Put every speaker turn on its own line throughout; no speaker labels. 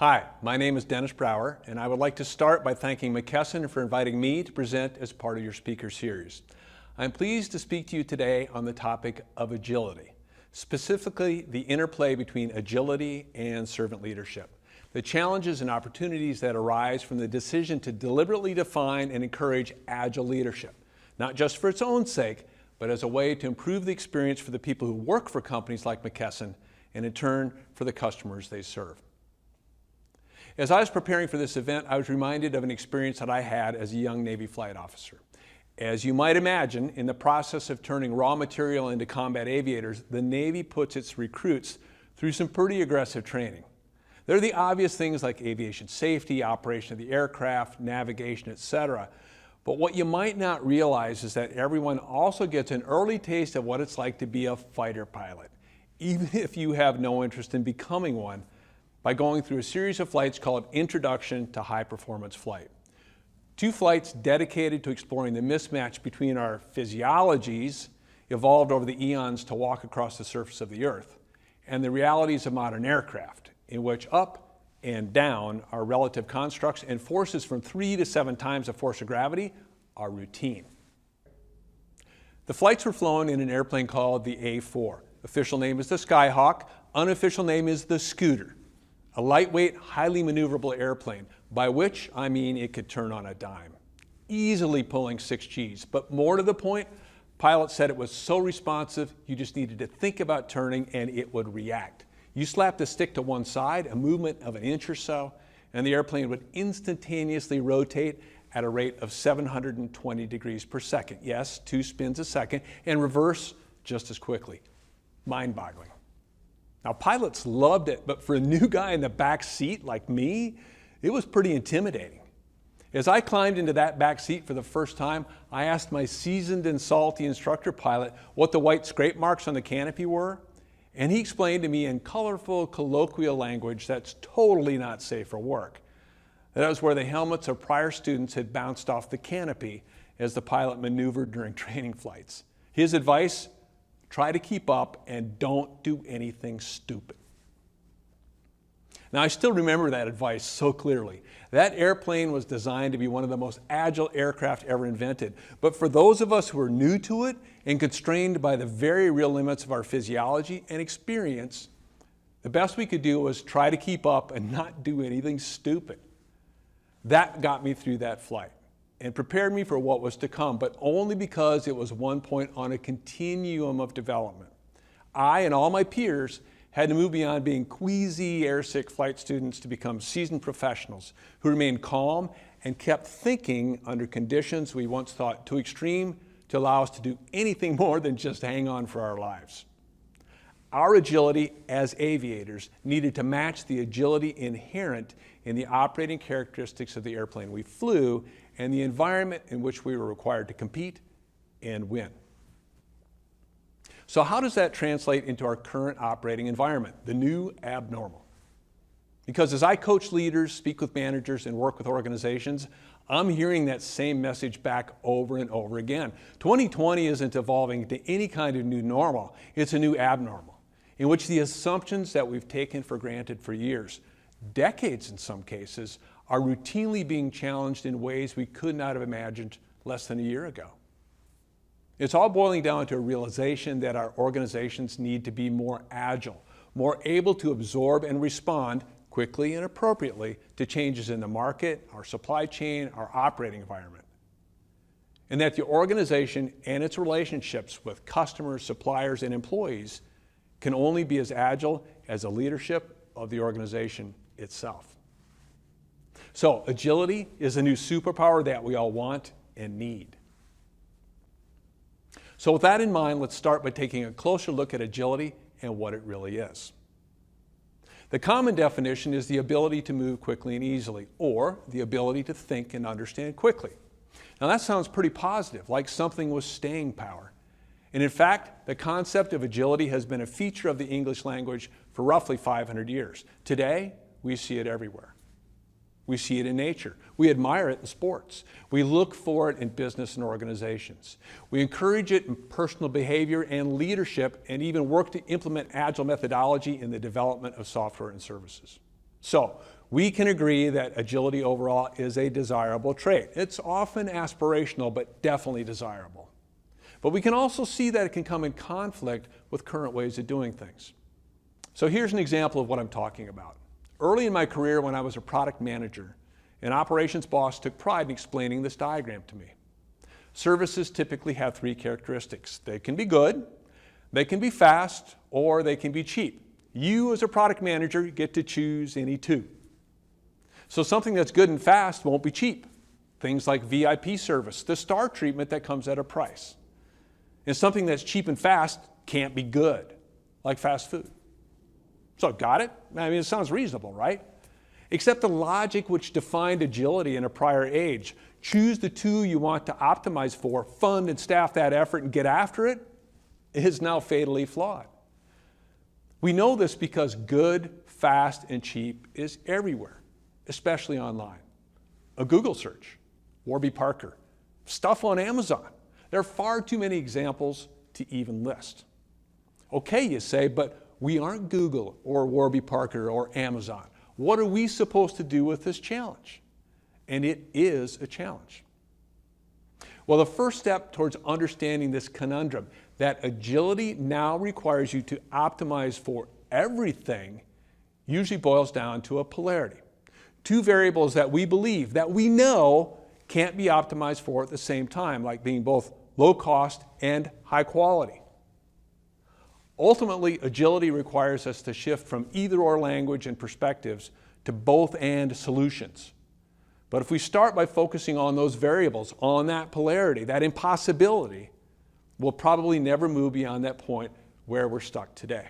Hi, my name is Dennis Brower, and I would like to start by thanking McKesson for inviting me to present as part of your speaker series. I'm pleased to speak to you today on the topic of agility, specifically the interplay between agility and servant leadership, the challenges and opportunities that arise from the decision to deliberately define and encourage agile leadership, not just for its own sake, but as a way to improve the experience for the people who work for companies like McKesson, and in turn for the customers they serve. As I was preparing for this event, I was reminded of an experience that I had as a young Navy flight officer. As you might imagine, in the process of turning raw material into combat aviators, the Navy puts its recruits through some pretty aggressive training. There are the obvious things like aviation safety, operation of the aircraft, navigation, etc. But what you might not realize is that everyone also gets an early taste of what it's like to be a fighter pilot, even if you have no interest in becoming one, by going through a series of flights called Introduction to High Performance Flight. 2 flights dedicated to exploring the mismatch between our physiologies, evolved over the eons to walk across the surface of the Earth, and the realities of modern aircraft, in which up and down are relative constructs and forces from 3 to 7 times the force of gravity are routine. The flights were flown in an airplane called the A4. Official name is the Skyhawk, unofficial name is the Scooter. A lightweight, highly maneuverable airplane, by which I mean it could turn on a dime, easily pulling 6 Gs. But more to the point, pilots said it was so responsive, you just needed to think about turning and it would react. You slapped the stick to one side, a movement of an inch or so, and the airplane would instantaneously rotate at a rate of 720 degrees per second. Yes, 2 spins a second, and reverse just as quickly. Mind-boggling. Now, pilots loved it, but for a new guy in the back seat like me, it was pretty intimidating. As I climbed into that back seat for the first time, I asked my seasoned and salty instructor pilot what the white scrape marks on the canopy were, and he explained to me in colorful, colloquial language that's totally not safe for work. That was where the helmets of prior students had bounced off the canopy as the pilot maneuvered during training flights. His advice: try to keep up and don't do anything stupid. Now, I still remember that advice so clearly. That airplane was designed to be one of the most agile aircraft ever invented. But for those of us who are new to it and constrained by the very real limits of our physiology and experience, the best we could do was try to keep up and not do anything stupid. That got me through that flight and prepared me for what was to come, but only because it was one point on a continuum of development. I and all my peers had to move beyond being queasy, airsick flight students to become seasoned professionals who remained calm and kept thinking under conditions we once thought too extreme to allow us to do anything more than just hang on for our lives. Our agility as aviators needed to match the agility inherent in the operating characteristics of the airplane we flew and the environment in which we were required to compete and win. So how does that translate into our current operating environment, the new abnormal? Because as I coach leaders, speak with managers, and work with organizations, I'm hearing that same message back over and over again. 2020 isn't evolving to any kind of new normal, it's a new abnormal, in which the assumptions that we've taken for granted for years, decades in some cases, are routinely being challenged in ways we could not have imagined less than a year ago. It's all boiling down to a realization that our organizations need to be more agile, more able to absorb and respond quickly and appropriately to changes in the market, our supply chain, our operating environment. And that the organization and its relationships with customers, suppliers, and employees can only be as agile as the leadership of the organization itself. So agility is a new superpower that we all want and need. So with that in mind, let's start by taking a closer look at agility and what it really is. The common definition is the ability to move quickly and easily, or the ability to think and understand quickly. Now that sounds pretty positive, like something with staying power. And in fact, the concept of agility has been a feature of the English language for roughly 500 years. Today, we see it everywhere. We see it in nature. We admire it in sports. We look for it in business and organizations. We encourage it in personal behavior and leadership, and even work to implement agile methodology in the development of software and services. So, We can agree that agility overall is a desirable trait. It's often aspirational, but definitely desirable. But we can also see that it can come in conflict with current ways of doing things. So here's an example of what I'm talking about. Early in my career, when I was a product manager, an operations boss took pride in explaining this diagram to me. Services typically have three characteristics. They can be good, they can be fast, or they can be cheap. You as a product manager get to choose any two. So something that's good and fast won't be cheap. Things like VIP service, the star treatment that comes at a price. And something that's cheap and fast can't be good, like fast food. So got it? I mean, it sounds reasonable, right? Except the logic which defined agility in a prior age, choose the two you want to optimize for, fund and staff that effort and get after it, is now fatally flawed. We know this because good, fast, and cheap is everywhere, especially online. A Google search, Warby Parker, stuff on Amazon. There are far too many examples to even list. Okay, you say, but we aren't Google or Warby Parker or Amazon. What are we supposed to do with this challenge? And it is a challenge. Well, the first step towards understanding this conundrum, that agility now requires you to optimize for everything, usually boils down to a polarity. Two variables that we believe, that we know can't be optimized for at the same time, like being both low cost and high quality. Ultimately, agility requires us to shift from either-or language and perspectives to both-and solutions. But if we start by focusing on those variables, on that polarity, that impossibility, we'll probably never move beyond that point where we're stuck today.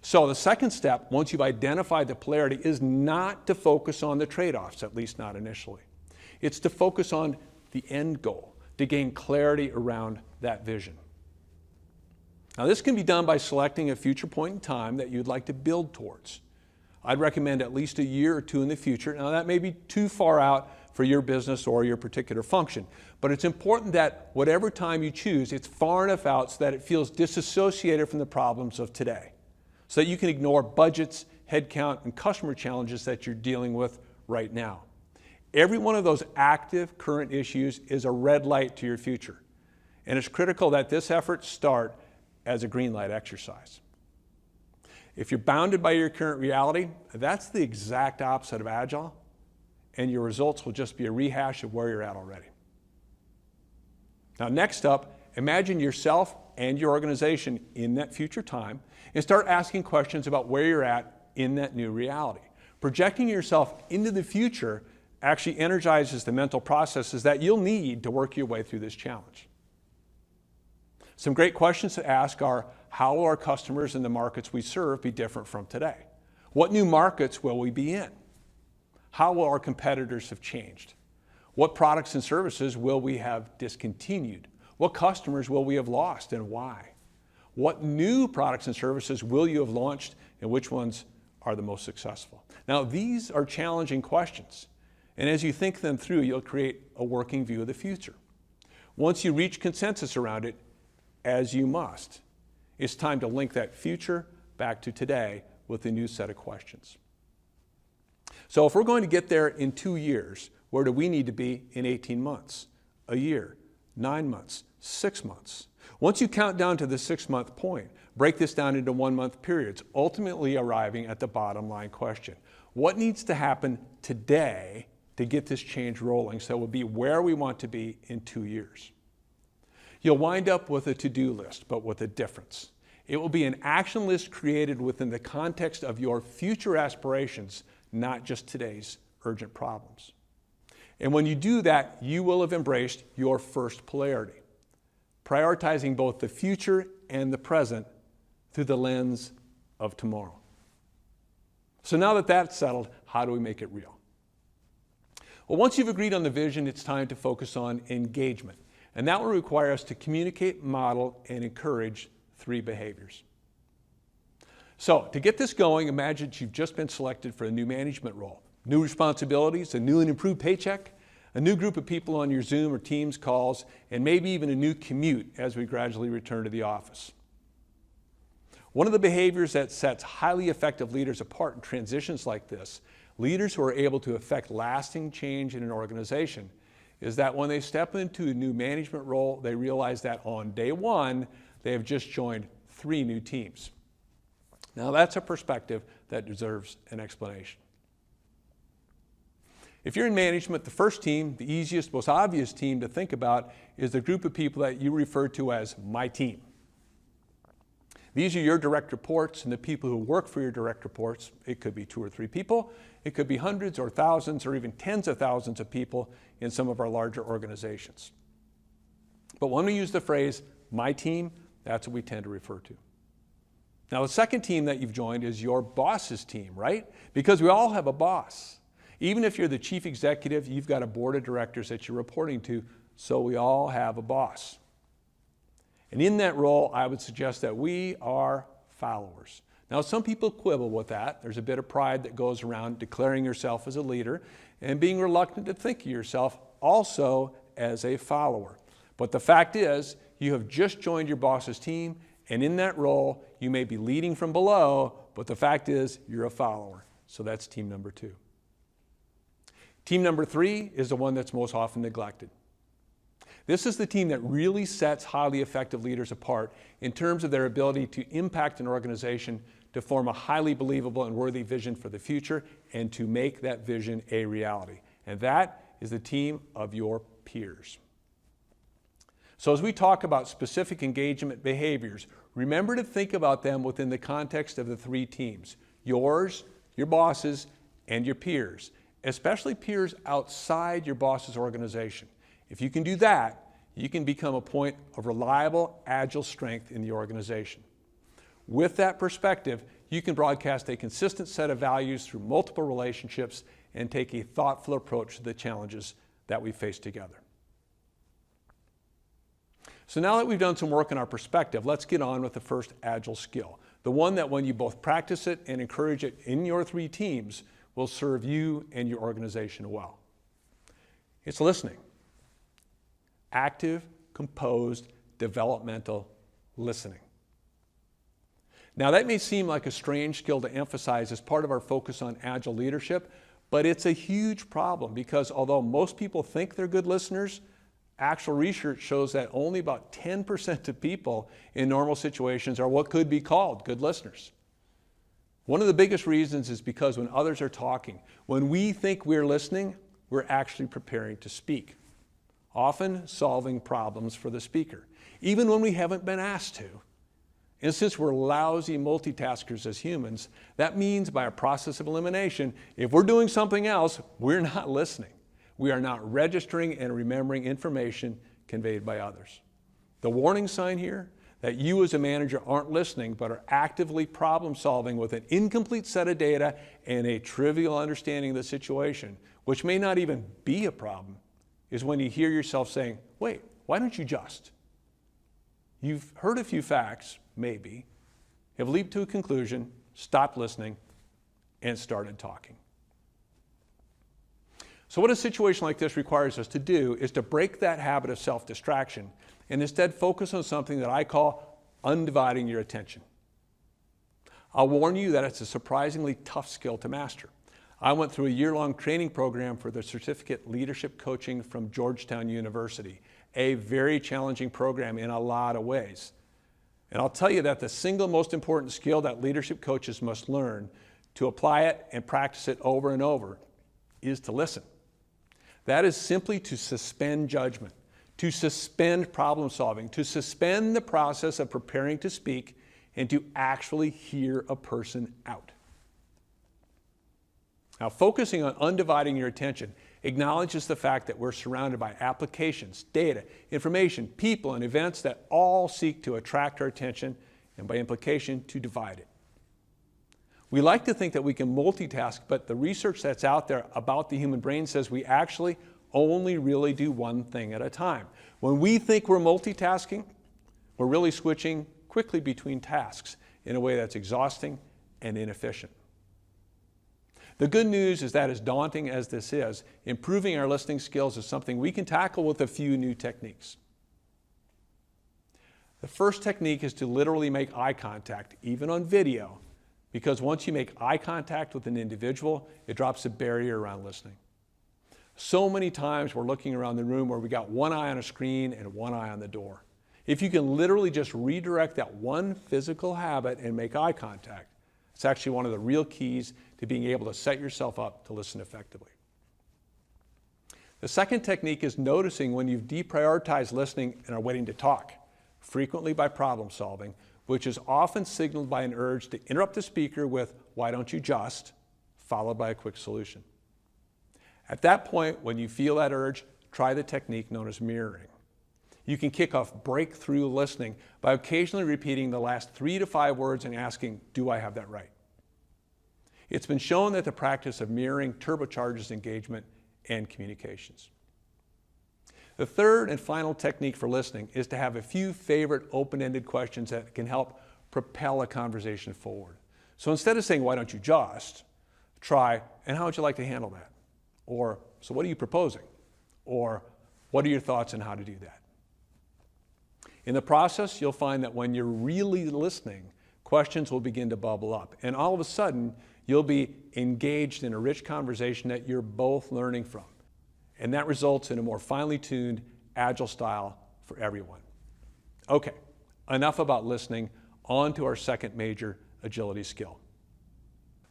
So the second step, once you've identified the polarity, is not to focus on the trade-offs, at least not initially. It's to focus on the end goal, to gain clarity around that vision. Now, this can be done by selecting a future point in time that you'd like to build towards. I'd recommend at least a year or two in the future. Now, that may be too far out for your business or your particular function, but it's important that whatever time you choose, it's far enough out so that it feels disassociated from the problems of today, so that you can ignore budgets, headcount, and customer challenges that you're dealing with right now. Every one of those active current issues is a red light to your future, and it's critical that this effort start as a green light exercise. If you're bounded by your current reality, that's the exact opposite of Agile, and your results will just be a rehash of where you're at already. Now, next up, imagine yourself and your organization in that future time and start asking questions about where you're at in that new reality. Projecting yourself into the future actually energizes the mental processes that you'll need to work your way through this challenge. Some great questions to ask are, how will our customers in the markets we serve be different from today? What new markets will we be in? How will our competitors have changed? What products and services will we have discontinued? What customers will we have lost and why? What new products and services will you have launched and which ones are the most successful? Now, these are challenging questions, and as you think them through, you'll create a working view of the future. Once you reach consensus around it, as you must, it's time to link that future back to today with a new set of questions. So if we're going to get there in 2 years, where do we need to be in 18 months, a year, 9 months, 6 months? Once you count down to the 6-month point, break this down into 1-month periods, ultimately arriving at the bottom line question. What needs to happen today to get this change rolling so we'll be where we want to be in 2 years? You'll wind up with a to-do list, but with a difference. It will be an action list created within the context of your future aspirations, not just today's urgent problems. And when you do that, you will have embraced your first polarity, prioritizing both the future and the present through the lens of tomorrow. So now that that's settled, how do we make it real? Well, once you've agreed on the vision, it's time to focus on engagement. And that will require us to communicate, model, and encourage 3 behaviors. So to get this going, imagine you've just been selected for a new management role. New responsibilities, a new and improved paycheck, a new group of people on your Zoom or Teams calls, and maybe even a new commute as we gradually return to the office. One of the behaviors that sets highly effective leaders apart in transitions like this, leaders who are able to affect lasting change in an organization, is that when they step into a new management role, they realize that on day one, they have just joined 3 new teams. Now that's a perspective that deserves an explanation. If you're in management, the first team, the easiest, most obvious team to think about is the group of people that you refer to as my team. These are your direct reports and the people who work for your direct reports. It could be 2 or 3 people. It could be hundreds or thousands or even tens of thousands of people in some of our larger organizations. But when we use the phrase, my team, that's what we tend to refer to. Now, the second team that you've joined is your boss's team, right? Because we all have a boss. Even if you're the chief executive, you've got a board of directors that you're reporting to, so we all have a boss. And in that role, I would suggest that we are followers. Now, some people quibble with that. There's a bit of pride that goes around declaring yourself as a leader and being reluctant to think of yourself also as a follower. But the fact is, you have just joined your boss's team, and in that role, you may be leading from below, but the fact is, you're a follower. So that's team number 2. Team number 3 is the one that's most often neglected. This is the team that really sets highly effective leaders apart in terms of their ability to impact an organization, to form a highly believable and worthy vision for the future, and to make that vision a reality. And that is the team of your peers. So as we talk about specific engagement behaviors, remember to think about them within the context of the 3 teams: yours, your bosses, and your peers, especially peers outside your boss's organization. If you can do that, you can become a point of reliable, agile strength in the organization. With that perspective, you can broadcast a consistent set of values through multiple relationships and take a thoughtful approach to the challenges that we face together. So now that we've done some work on our perspective, let's get on with the first agile skill, the one that when you both practice it and encourage it in your 3 teams will serve you and your organization well. It's listening. Active, composed, developmental listening. Now that may seem like a strange skill to emphasize as part of our focus on agile leadership, but it's a huge problem because although most people think they're good listeners, actual research shows that only about 10% of people in normal situations are what could be called good listeners. One of the biggest reasons is because when others are talking, when we think we're listening, we're actually preparing to speak, often solving problems for the speaker, even when we haven't been asked to. And since we're lousy multitaskers as humans, that means by a process of elimination, if we're doing something else, we're not listening. We are not registering and remembering information conveyed by others. The warning sign here, that you as a manager aren't listening but are actively problem solving with an incomplete set of data and a trivial understanding of the situation, which may not even be a problem, is when you hear yourself saying, wait, why don't you just? You've heard a few facts, maybe, have leaped to a conclusion, stopped listening, and started talking. So what a situation like this requires us to do is to break that habit of self-distraction and instead focus on something that I call undividing your attention. I'll warn you that it's a surprisingly tough skill to master. I went through a year-long training program for the Certificate Leadership Coaching from Georgetown University, a very challenging program in a lot of ways. And I'll tell you that the single most important skill that leadership coaches must learn to apply it and practice it over and over is to listen. That is simply to suspend judgment, to suspend problem solving, to suspend the process of preparing to speak, and to actually hear a person out. Now, focusing on undividing your attention acknowledges the fact that we're surrounded by applications, data, information, people, and events that all seek to attract our attention and by implication to divide it. We like to think that we can multitask, but the research that's out there about the human brain says we actually only really do one thing at a time. When we think we're multitasking, we're really switching quickly between tasks in a way that's exhausting and inefficient. The good news is that as daunting as this is, improving our listening skills is something we can tackle with a few new techniques. The first technique is to literally make eye contact, even on video, because once you make eye contact with an individual, it drops a barrier around listening. So many times we're looking around the room where we got one eye on a screen and one eye on the door. If you can literally just redirect that one physical habit and make eye contact, it's actually one of the real keys to being able to set yourself up to listen effectively. The second technique is noticing when you've deprioritized listening and are waiting to talk, frequently by problem solving, which is often signaled by an urge to interrupt the speaker with, "Why don't you just?" followed by a quick solution. At that point, when you feel that urge, try the technique known as mirroring. You can kick off breakthrough listening by occasionally repeating the last 3 to 5 words and asking, "Do I have that right?" It's been shown that the practice of mirroring turbocharges engagement and communications. The third and final technique for listening is to have a few favorite open-ended questions that can help propel a conversation forward. So instead of saying, "Why don't you just?" try, "And how would you like to handle that?" Or, "So what are you proposing?" Or, "What are your thoughts on how to do that?" In the process, you'll find that when you're really listening, questions will begin to bubble up. And all of a sudden, you'll be engaged in a rich conversation that you're both learning from. And that results in a more finely tuned, agile style for everyone. Okay, enough about listening. On to our second major agility skill.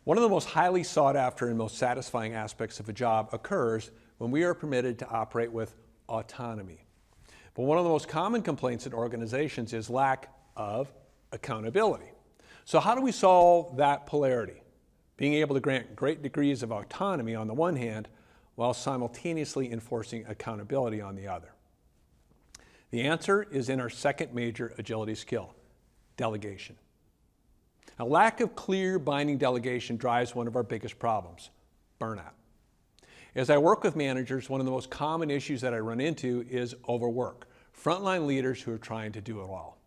One of the most highly sought after and most satisfying aspects of a job occurs when we are permitted to operate with autonomy. But one of the most common complaints in organizations is lack of accountability. So how do we solve that polarity? Being able to grant great degrees of autonomy on the one hand, while simultaneously enforcing accountability on the other. The answer is in our second major agility skill, delegation. A lack of clear binding delegation drives one of our biggest problems, burnout. As I work with managers, one of the most common issues that I run into is overwork. Frontline leaders who are trying to do it all.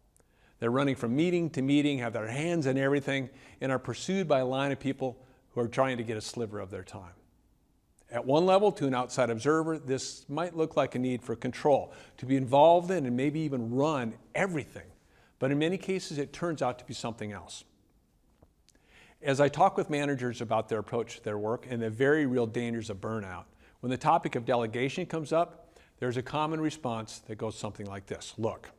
They're running from meeting to meeting, have their hands in everything, and are pursued by a line of people who are trying to get a sliver of their time. At one level, to an outside observer, this might look like a need for control, to be involved in and maybe even run everything. But in many cases, it turns out to be something else. As I talk with managers about their approach to their work and the very real dangers of burnout, when the topic of delegation comes up, there's a common response that goes something like this. "Look,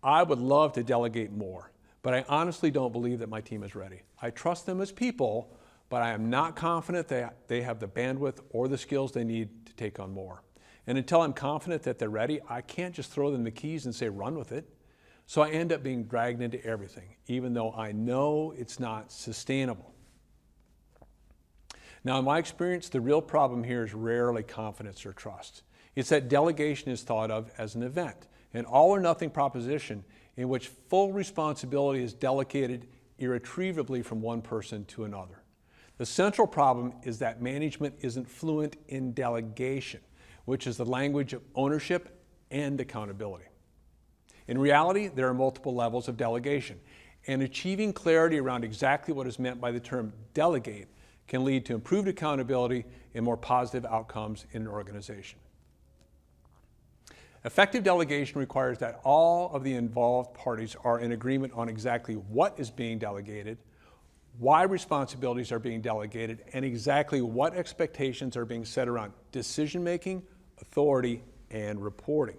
I would love to delegate more, but I honestly don't believe that my team is ready. I trust them as people, but I am not confident that they have the bandwidth or the skills they need to take on more. And until I'm confident that they're ready, I can't just throw them the keys and say, run with it. So I end up being dragged into everything, even though I know it's not sustainable." Now, in my experience, the real problem here is rarely confidence or trust. It's that delegation is thought of as an event, an all or nothing proposition in which full responsibility is delegated irretrievably from one person to another. The central problem is that management isn't fluent in delegation, which is the language of ownership and accountability. In reality, there are multiple levels of delegation, and achieving clarity around exactly what is meant by the term delegate can lead to improved accountability and more positive outcomes in an organization. Effective delegation requires that all of the involved parties are in agreement on exactly what is being delegated, why responsibilities are being delegated, and exactly what expectations are being set around decision-making, authority, and reporting.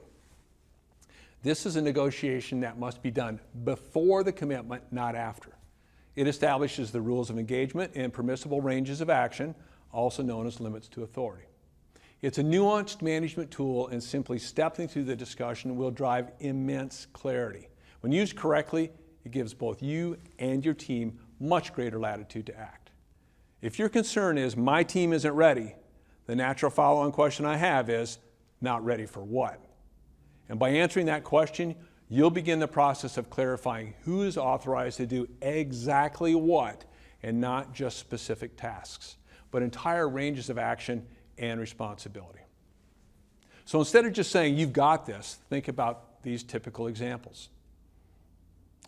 This is a negotiation that must be done before the commitment, not after. It establishes the rules of engagement and permissible ranges of action, also known as limits to authority. It's a nuanced management tool, and simply stepping through the discussion will drive immense clarity. When used correctly, it gives both you and your team much greater latitude to act. If your concern is, my team isn't ready, the natural follow-on question I have is, not ready for what? And by answering that question, you'll begin the process of clarifying who is authorized to do exactly what, and not just specific tasks, but entire ranges of action and responsibility. So instead of just saying, you've got this, think about these typical examples.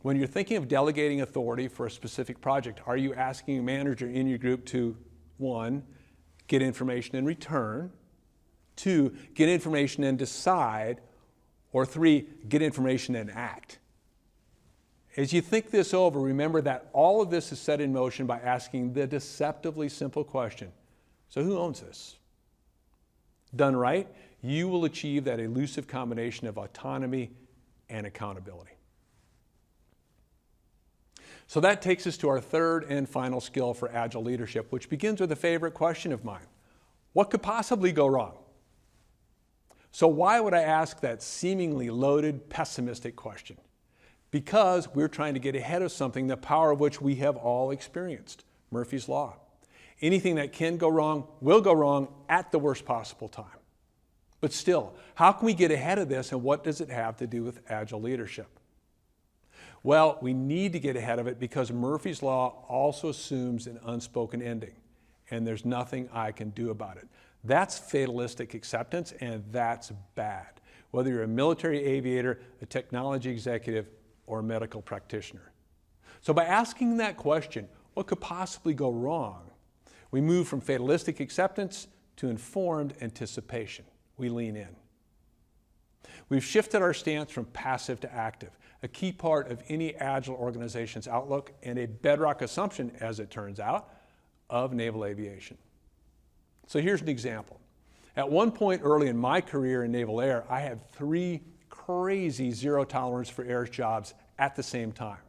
When you're thinking of delegating authority for a specific project, are you asking a manager in your group to, 1, get information in return, 2, get information and decide, or 3, get information and act? As you think this over, remember that all of this is set in motion by asking the deceptively simple question, so who owns this? Done right, you will achieve that elusive combination of autonomy and accountability. So that takes us to our third and final skill for Agile leadership, which begins with a favorite question of mine. What could possibly go wrong? So why would I ask that seemingly loaded, pessimistic question? Because we're trying to get ahead of something, the power of which we have all experienced, Murphy's Law. Anything that can go wrong will go wrong at the worst possible time. But still, how can we get ahead of this, and what does it have to do with Agile leadership? Well, we need to get ahead of it because Murphy's Law also assumes an unspoken ending, and there's nothing I can do about it. That's fatalistic acceptance, and that's bad, whether you're a military aviator, a technology executive, or a medical practitioner. So by asking that question, what could possibly go wrong? We move from fatalistic acceptance to informed anticipation. We lean in. We've shifted our stance from passive to active, a key part of any Agile organization's outlook and a bedrock assumption, as it turns out, of naval aviation. So here's an example. At one point early in my career in naval air, I had 3 crazy zero tolerance for errors jobs at the same time.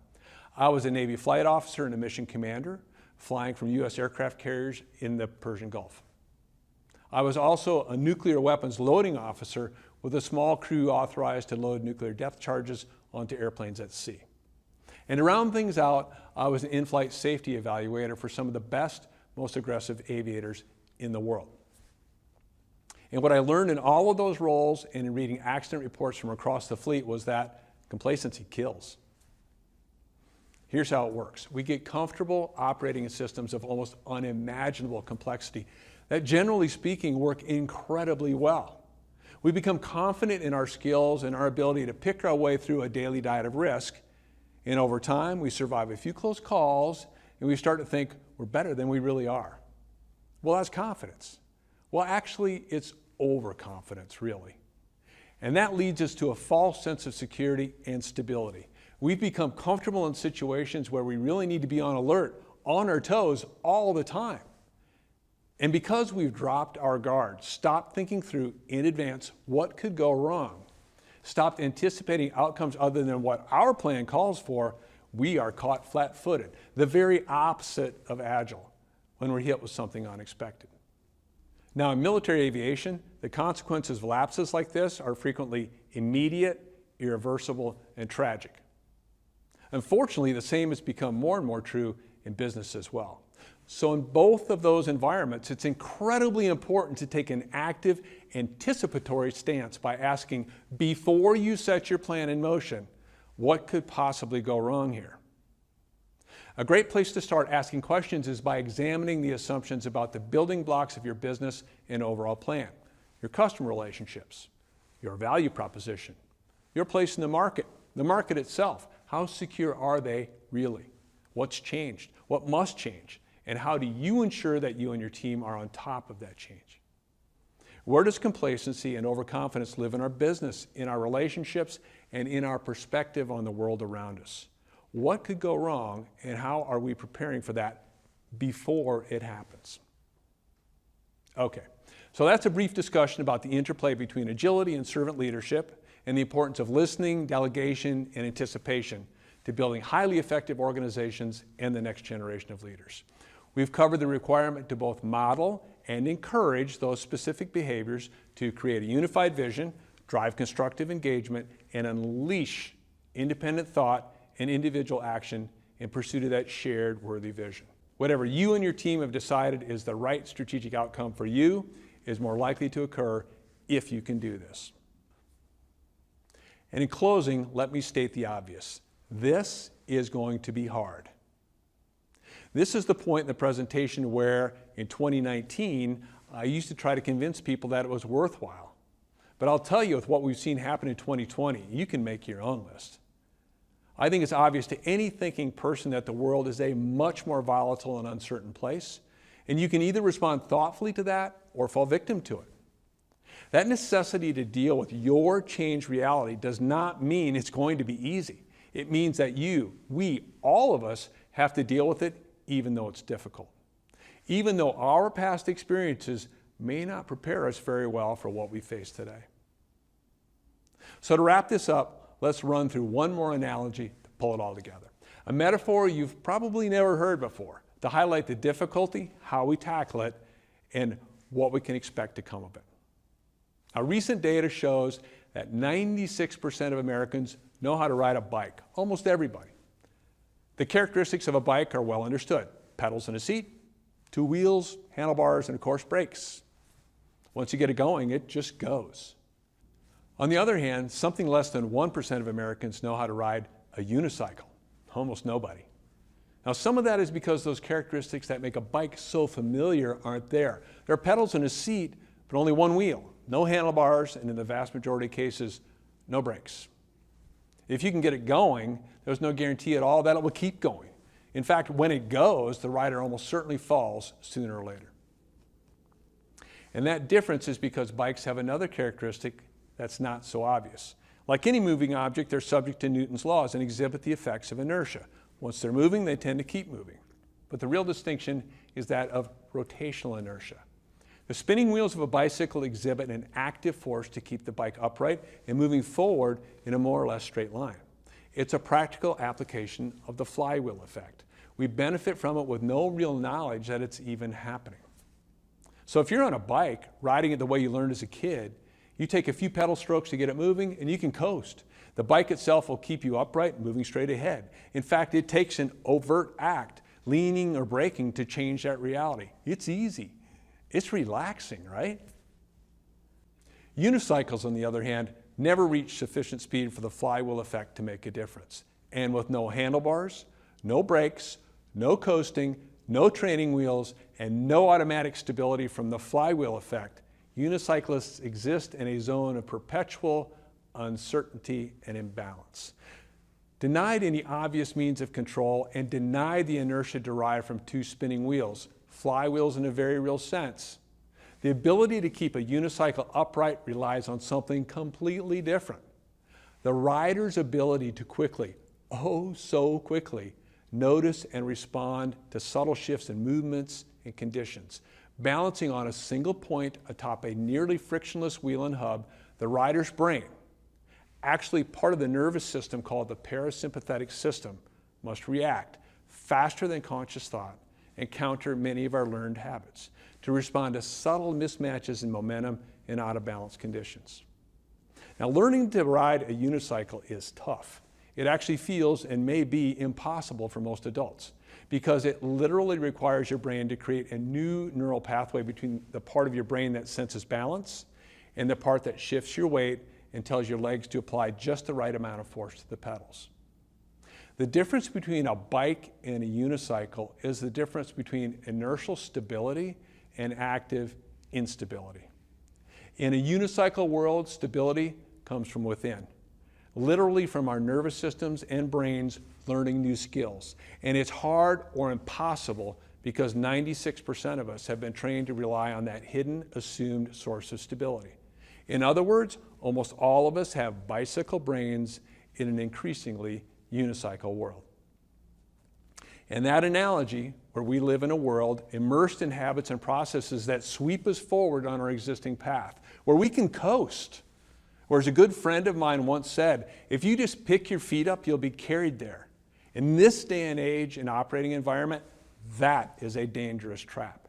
I was a Navy flight officer and a mission commander, flying from U.S. aircraft carriers in the Persian Gulf. I was also a nuclear weapons loading officer with a small crew authorized to load nuclear depth charges onto airplanes at sea. And to round things out, I was an in-flight safety evaluator for some of the best, most aggressive aviators in the world. And what I learned in all of those roles and in reading accident reports from across the fleet was that complacency kills. Here's how it works. We get comfortable operating in systems of almost unimaginable complexity that, generally speaking, work incredibly well. We become confident in our skills and our ability to pick our way through a daily diet of risk. And over time, we survive a few close calls and we start to think we're better than we really are. Well, that's confidence. Well, actually, it's overconfidence, really. And that leads us to a false sense of security and stability. We've become comfortable in situations where we really need to be on alert, on our toes all the time. And because we've dropped our guard, stopped thinking through in advance what could go wrong, stopped anticipating outcomes other than what our plan calls for, we are caught flat-footed, the very opposite of Agile, when we're hit with something unexpected. Now, in military aviation, the consequences of lapses like this are frequently immediate, irreversible, and tragic. Unfortunately, the same has become more and more true in business as well. So in both of those environments, it's incredibly important to take an active, anticipatory stance by asking, before you set your plan in motion, what could possibly go wrong here? A great place to start asking questions is by examining the assumptions about the building blocks of your business and overall plan, your customer relationships, your value proposition, your place in the market itself. How secure are they really? What's changed? What must change? And how do you ensure that you and your team are on top of that change? Where does complacency and overconfidence live in our business, in our relationships, and in our perspective on the world around us? What could go wrong, and how are we preparing for that before it happens? Okay, so that's a brief discussion about the interplay between agility and servant leadership and the importance of listening, delegation, and anticipation to building highly effective organizations and the next generation of leaders. We've covered the requirement to both model and encourage those specific behaviors to create a unified vision, drive constructive engagement, and unleash independent thought and individual action in pursuit of that shared worthy vision. Whatever you and your team have decided is the right strategic outcome for you is more likely to occur if you can do this. And in closing, let me state the obvious. This is going to be hard. This is the point in the presentation where, in 2019, I used to try to convince people that it was worthwhile. But I'll tell you, with what we've seen happen in 2020, you can make your own list. I think it's obvious to any thinking person that the world is a much more volatile and uncertain place, and you can either respond thoughtfully to that or fall victim to it. That necessity to deal with your changed reality does not mean it's going to be easy. It means that all of us have to deal with it even though it's difficult. Even though our past experiences may not prepare us very well for what we face today. So to wrap this up, let's run through one more analogy to pull it all together. A metaphor you've probably never heard before to highlight the difficulty, how we tackle it, and what we can expect to come of it. Now, recent data shows that 96% of Americans know how to ride a bike, almost everybody. The characteristics of a bike are well understood. Pedals and a seat, two wheels, handlebars, and of course brakes. Once you get it going, it just goes. On the other hand, something less than 1% of Americans know how to ride a unicycle. Almost nobody. Now, some of that is because those characteristics that make a bike so familiar aren't there. There are pedals and a seat, but only one wheel, no handlebars, and in the vast majority of cases, no brakes. If you can get it going, there's no guarantee at all that it will keep going. In fact, when it goes, the rider almost certainly falls sooner or later. And that difference is because bikes have another characteristic that's not so obvious. Like any moving object, they're subject to Newton's laws and exhibit the effects of inertia. Once they're moving, they tend to keep moving. But the real distinction is that of rotational inertia. The spinning wheels of a bicycle exhibit an active force to keep the bike upright and moving forward in a more or less straight line. It's a practical application of the flywheel effect. We benefit from it with no real knowledge that it's even happening. So if you're on a bike, riding it the way you learned as a kid, you take a few pedal strokes to get it moving and you can coast. The bike itself will keep you upright, moving straight ahead. In fact, it takes an overt act, leaning or braking, to change that reality. It's easy. It's relaxing, right? Unicycles, on the other hand, never reach sufficient speed for the flywheel effect to make a difference. And with no handlebars, no brakes, no coasting, no training wheels, and no automatic stability from the flywheel effect, unicyclists exist in a zone of perpetual uncertainty and imbalance. Denied any obvious means of control and denied the inertia derived from two spinning wheels, flywheels in a very real sense, the ability to keep a unicycle upright relies on something completely different. The rider's ability to quickly, oh so quickly, notice and respond to subtle shifts in movements and conditions. Balancing on a single point atop a nearly frictionless wheel and hub, the rider's brain, actually part of the nervous system called the parasympathetic system, must react faster than conscious thought and counter many of our learned habits to respond to subtle mismatches in momentum and out of balance conditions. Now, learning to ride a unicycle is tough. It actually feels and may be impossible for most adults because it literally requires your brain to create a new neural pathway between the part of your brain that senses balance and the part that shifts your weight and tells your legs to apply just the right amount of force to the pedals. The difference between a bike and a unicycle is the difference between inertial stability and active instability. In a unicycle world, stability comes from within, literally from our nervous systems and brains learning new skills. And it's hard or impossible because 96% of us have been trained to rely on that hidden, assumed source of stability. In other words, almost all of us have bicycle brains in an increasingly unicycle world. And that analogy, where we live in a world immersed in habits and processes that sweep us forward on our existing path, where we can coast. Or as a good friend of mine once said, if you just pick your feet up, you'll be carried there. In this day and age and operating environment, that is a dangerous trap.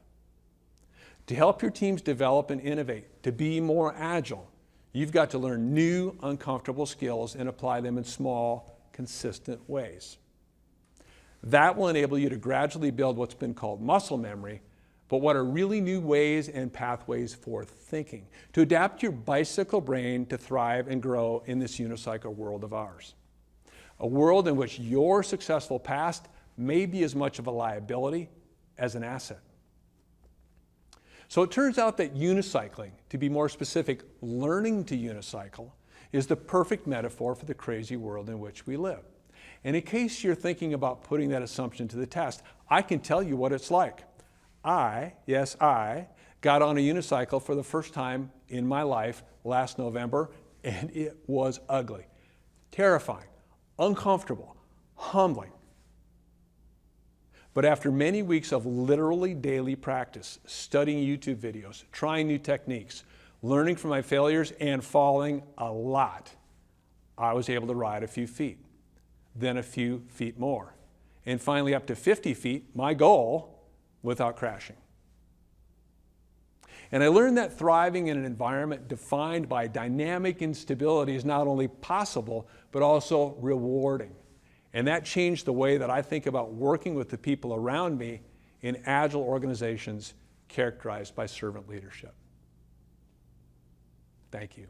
To help your teams develop and innovate, to be more agile, you've got to learn new, uncomfortable skills and apply them in small, consistent ways. That will enable you to gradually build what's been called muscle memory, but what are really new ways and pathways for thinking, to adapt your bicycle brain to thrive and grow in this unicycle world of ours. A world in which your successful past may be as much of a liability as an asset. So it turns out that unicycling, to be more specific, learning to unicycle, is the perfect metaphor for the crazy world in which we live. And in case you're thinking about putting that assumption to the test, I can tell you what it's like. I got on a unicycle for the first time in my life last November, and it was ugly, terrifying, uncomfortable, humbling. But after many weeks of literally daily practice, studying YouTube videos, trying new techniques, learning from my failures, and falling a lot, I was able to ride a few feet, then a few feet more, and finally up to 50 feet, my goal, without crashing. And I learned that thriving in an environment defined by dynamic instability is not only possible, but also rewarding. And that changed the way that I think about working with the people around me in agile organizations characterized by servant leadership. Thank you.